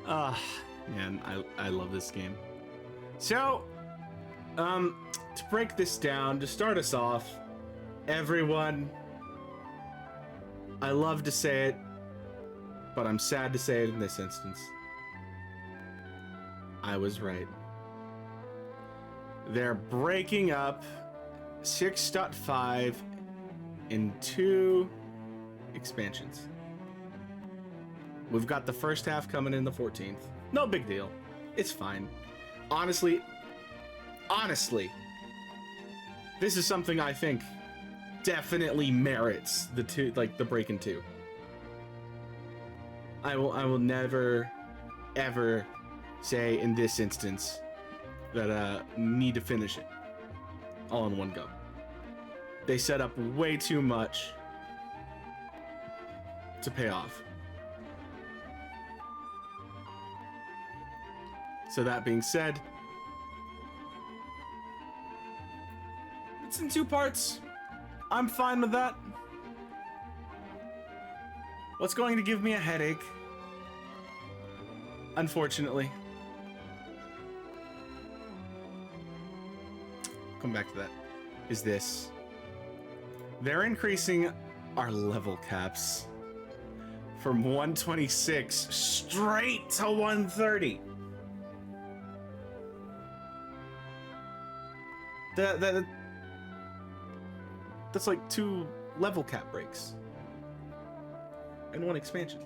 Ah, man, I love this game. So, to break this down, to start us off, everyone, I love to say it, but I'm sad to say it in this instance. I was right. They're breaking up 6.5 in 2 expansions. We've got the first half coming in the 14th. No big deal. It's fine. Honestly, this is something I think definitely merits the break in 2. I will never ever say in this instance that need to finish it all in one go. They set up way too much to pay off. So that being said, it's in 2 parts. I'm fine with that. What's going to give me a headache, unfortunately, come back to that, is this. They're increasing our level caps from 126 straight to 130. That's like 2 level cap breaks in 1 expansion.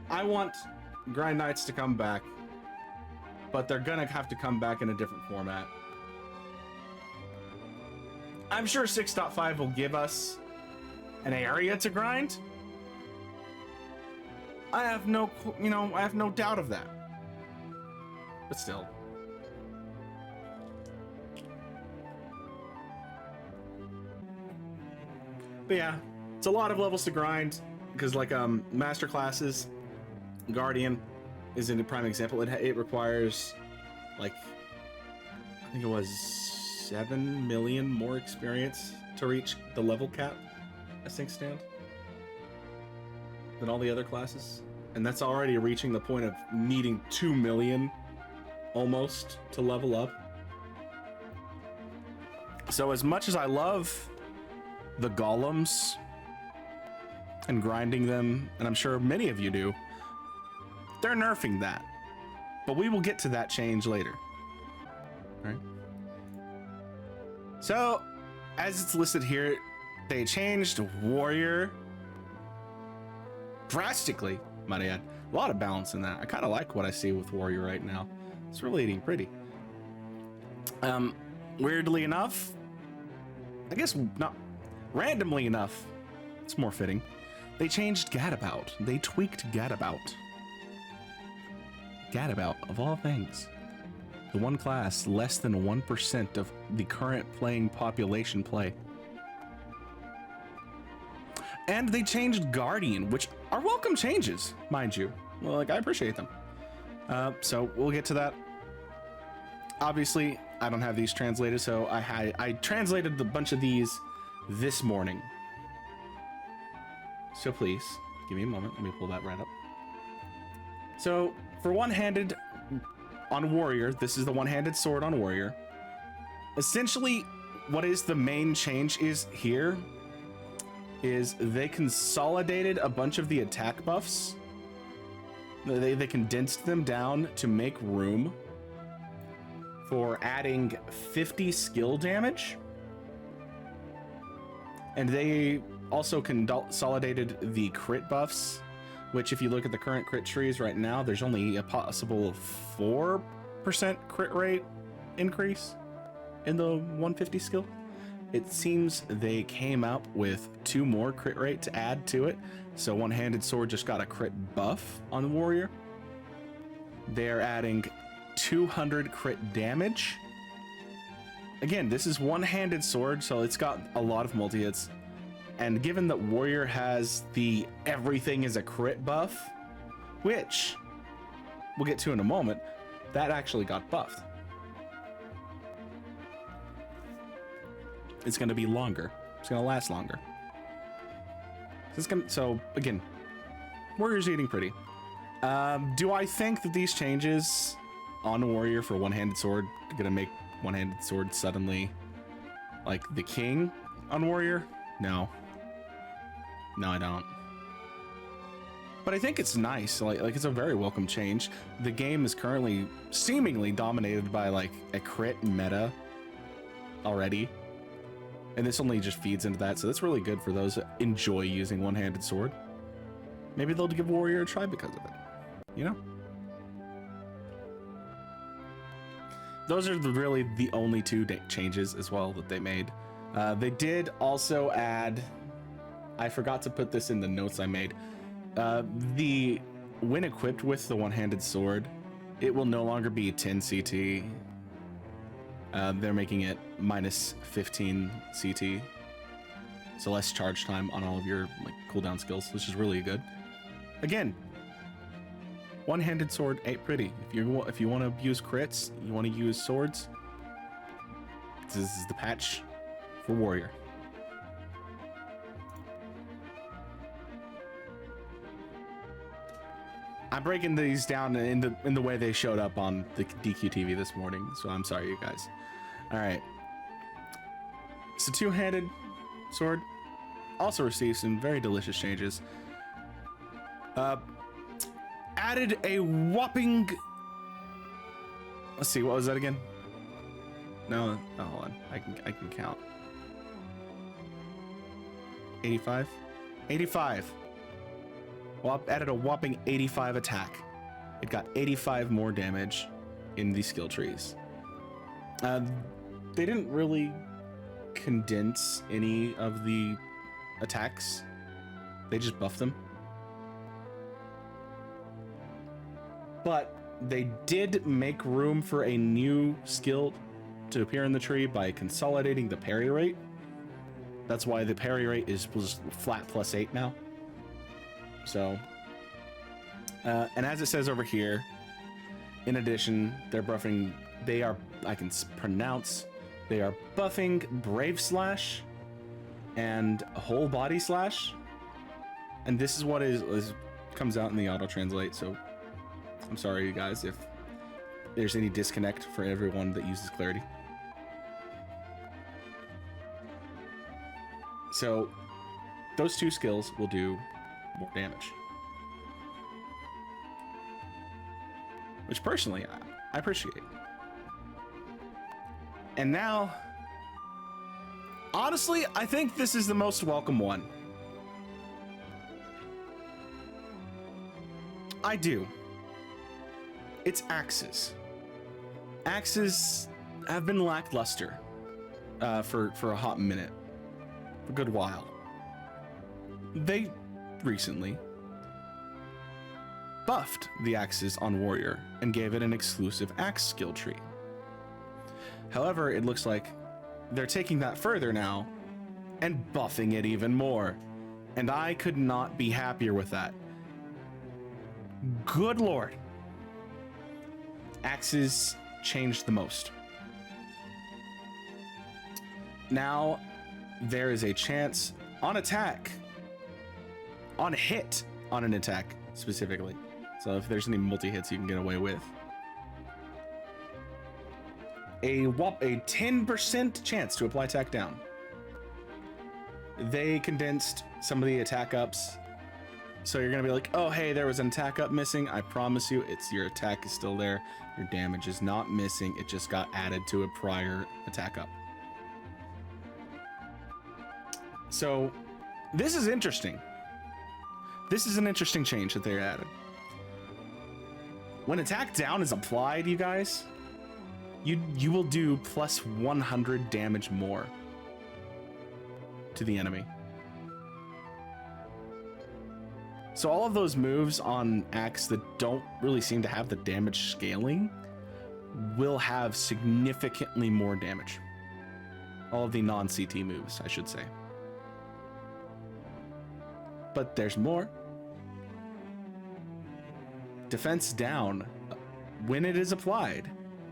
I want Grind Nights to come back, but they're gonna have to come back in a different format. I'm sure 6.5 will give us an area to grind. I have no doubt of that. But still. But yeah, it's a lot of levels to grind because like master classes, Guardian is a prime example. It requires like I think it was 7 million more experience to reach the level cap as things stand than all the other classes, and that's already reaching the point of needing 2 million almost to level up. So as much as I love the golems and grinding them, and I'm sure many of you do, they're nerfing that, but we will get to that change later. All right, so as it's listed here, they changed warrior drastically, might I add. A lot of balance in that. I kind of like what I see with warrior right now. It's really eating pretty. Weirdly enough, I guess not randomly enough, it's more fitting, they changed Gadabout. They tweaked Gadabout. Gadabout, of all things. The one class less than 1% of the current playing population play. And they changed Guardian, which are welcome changes, mind you. Well, like, I appreciate them. So we'll get to that. Obviously, I don't have these translated, so I translated a bunch of these this morning. So please, give me a moment. Let me pull that right up. So, for one-handed on Warrior, this is the one-handed sword on Warrior. Essentially, what is the main change is here is they consolidated a bunch of the attack buffs. They condensed them down to make room for adding 50 skill damage. And they also consolidated the crit buffs, which if you look at the current crit trees right now, there's only a possible 4% crit rate increase in the 150 skill. It seems they came up with 2 more crit rate to add to it. So one-handed sword just got a crit buff on the warrior. They're adding 200 crit damage. Again, this is one-handed sword, so it's got a lot of multi-hits. And given that warrior has the everything is a crit buff, which we'll get to in a moment, that actually got buffed. It's going to be longer. It's going to last longer. So again, Warrior's eating pretty. Do I think that these changes on Warrior for one-handed sword are gonna make one-handed sword suddenly like the king on Warrior? No. No, I don't. But I think it's nice. Like it's a very welcome change. The game is currently seemingly dominated by like a crit meta already. And this only just feeds into that. So that's really good for those that enjoy using one-handed sword. Maybe they'll give Warrior a try because of it. You know? Those are really the only two changes as well that they made. They did also add, I forgot to put this in the notes I made. When equipped with the one-handed sword, it will no longer be 10 CT. They're making it minus 15 CT. So less charge time on all of your like cooldown skills, which is really good. Again, one-handed sword ain't pretty. If you want to use crits, you want to use swords, this is the patch for Warrior. I'm breaking these down in the way they showed up on the DQ TV this morning, so I'm sorry, you guys. All right. So two-handed sword also received some very delicious changes. Added a whopping. Let's see, what was that again? No, oh, hold on. I can count. 85. 85. Well, added a whopping 85 attack. It got 85 more damage in the skill trees. They didn't really condense any of the attacks. They just buffed them. But they did make room for a new skill to appear in the tree by consolidating the parry rate. That's why the parry rate was flat +8 now. So, and as it says over here, in addition, they're buffing, they are buffing Brave Slash and Whole Body Slash. And this is what comes out in the auto translate. So I'm sorry, you guys, if there's any disconnect for everyone that uses Clarity. So those two skills will do more damage, which personally I appreciate. And now, honestly, I think this is the most welcome one. I do. It's axes. Axes have been lackluster for a hot minute, a good while. They recently buffed the axes on Warrior and gave it an exclusive axe skill tree. However, it looks like they're taking that further now and buffing it even more. And I could not be happier with that. Good Lord. Axes changed the most. Now there is a chance on attack, on hit on an attack specifically. So if there's any multi-hits you can get away with, a 10% chance to apply attack down. They condensed some of the attack ups, so you're gonna be like, oh hey, there was an attack up missing. I promise you, it's your attack is still there. Your damage is not missing. It just got added to a prior attack up. So this is interesting. This is an interesting change that they added. When attack down is applied, you guys, you will do plus 100 damage more to the enemy. So all of those moves on axe that don't really seem to have the damage scaling will have significantly more damage. All of the non-CT moves, I should say. But there's more. Defense down, when it is applied,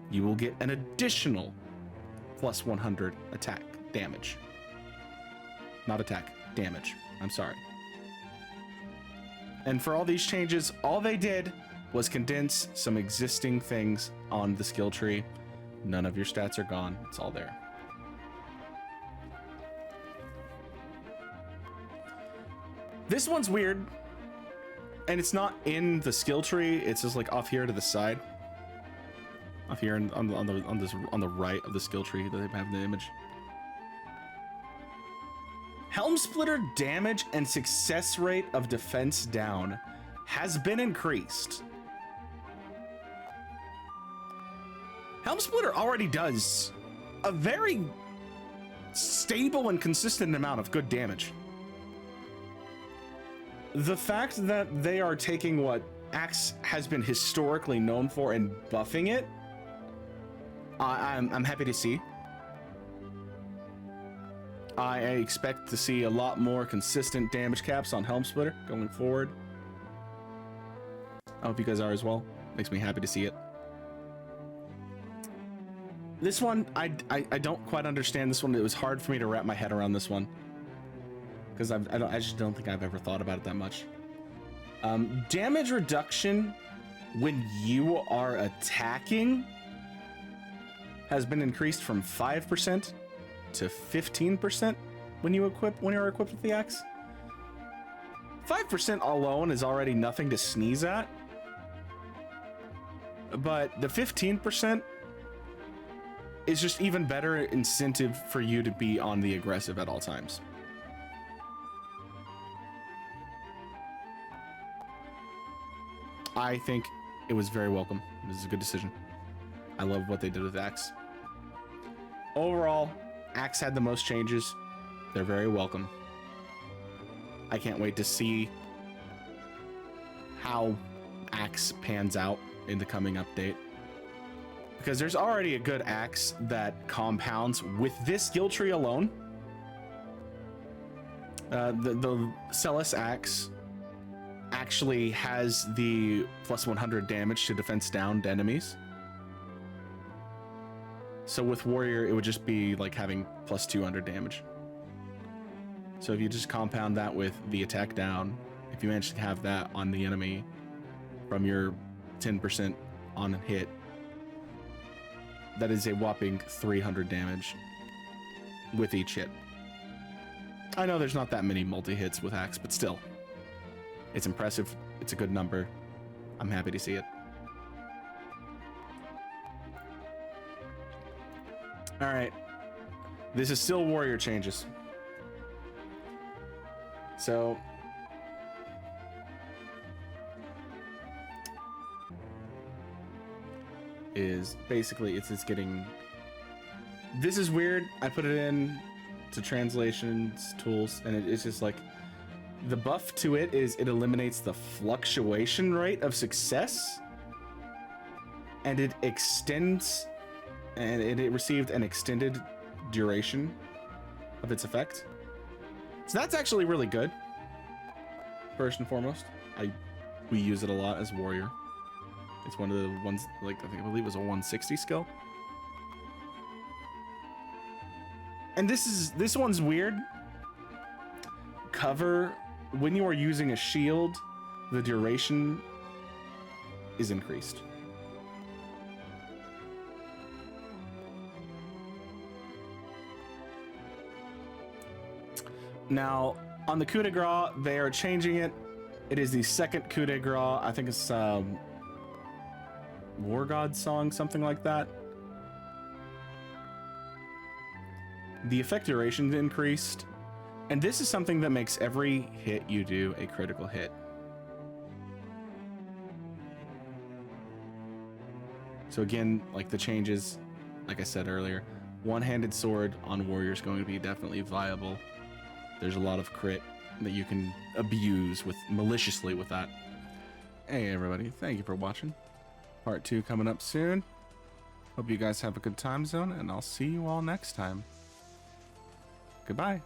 you will get an additional plus 100 attack damage. Not attack, damage. I'm sorry. And for all these changes, all they did was condense some existing things on the skill tree. None of your stats are gone. It's all there. This one's weird, and it's not in the skill tree. It's just like off here to the side, off here on the right of the skill tree that they have in the image. Helm Splitter damage and success rate of defense down has been increased. Helm Splitter already does a very stable and consistent amount of good damage. The fact that they are taking what Axe has been historically known for and buffing it, I'm happy to see. I expect to see a lot more consistent damage caps on Helm Splitter going forward. I hope you guys are as well. Makes me happy to see it. This one, I don't quite understand this one. It was hard for me to wrap my head around this one, because I just don't think I've ever thought about it that much. Damage reduction when you are attacking has been increased from 5% to 15% when you're equipped with the axe. 5% alone is already nothing to sneeze at, but the 15% is just even better incentive for you to be on the aggressive at all times. I think it was very welcome. This is a good decision. I love what they did with Axe. Overall, Axe had the most changes. They're very welcome. I can't wait to see how Axe pans out in the coming update, because there's already a good axe that compounds with this skill tree alone. The Celis axe actually has the plus 100 damage to defense downed enemies. So with warrior, it would just be like having plus 200 damage. So if you just compound that with the attack down, if you manage to have that on the enemy from your 10% on hit, that is a whopping 300 damage with each hit. I know there's not that many multi-hits with Axe, but still, it's impressive. It's a good number. I'm happy to see it. All right, this is still warrior changes. So is basically it's getting, this is weird. I put it in to translations tools, and it's just like, the buff to it is it eliminates the fluctuation rate of success, and it extends, and it received an extended duration of its effect. So that's actually really good. First and foremost, we use it a lot as warrior. It's one of the ones, like, I believe it was a 160 skill. And this one's weird. Cover, when you are using a shield, the duration is increased. Now, on the coup de grace, they are changing it. It is the second coup de grace. I think it's War God song, something like that. The effect duration increased, and this is something that makes every hit you do a critical hit. So again, like the changes, like I said earlier, one-handed sword on warrior is going to be definitely viable. There's a lot of crit that you can abuse with maliciously with that. Hey everybody, thank you for watching. Part 2 coming up soon. Hope you guys have a good time zone, and I'll see you all next time. Goodbye.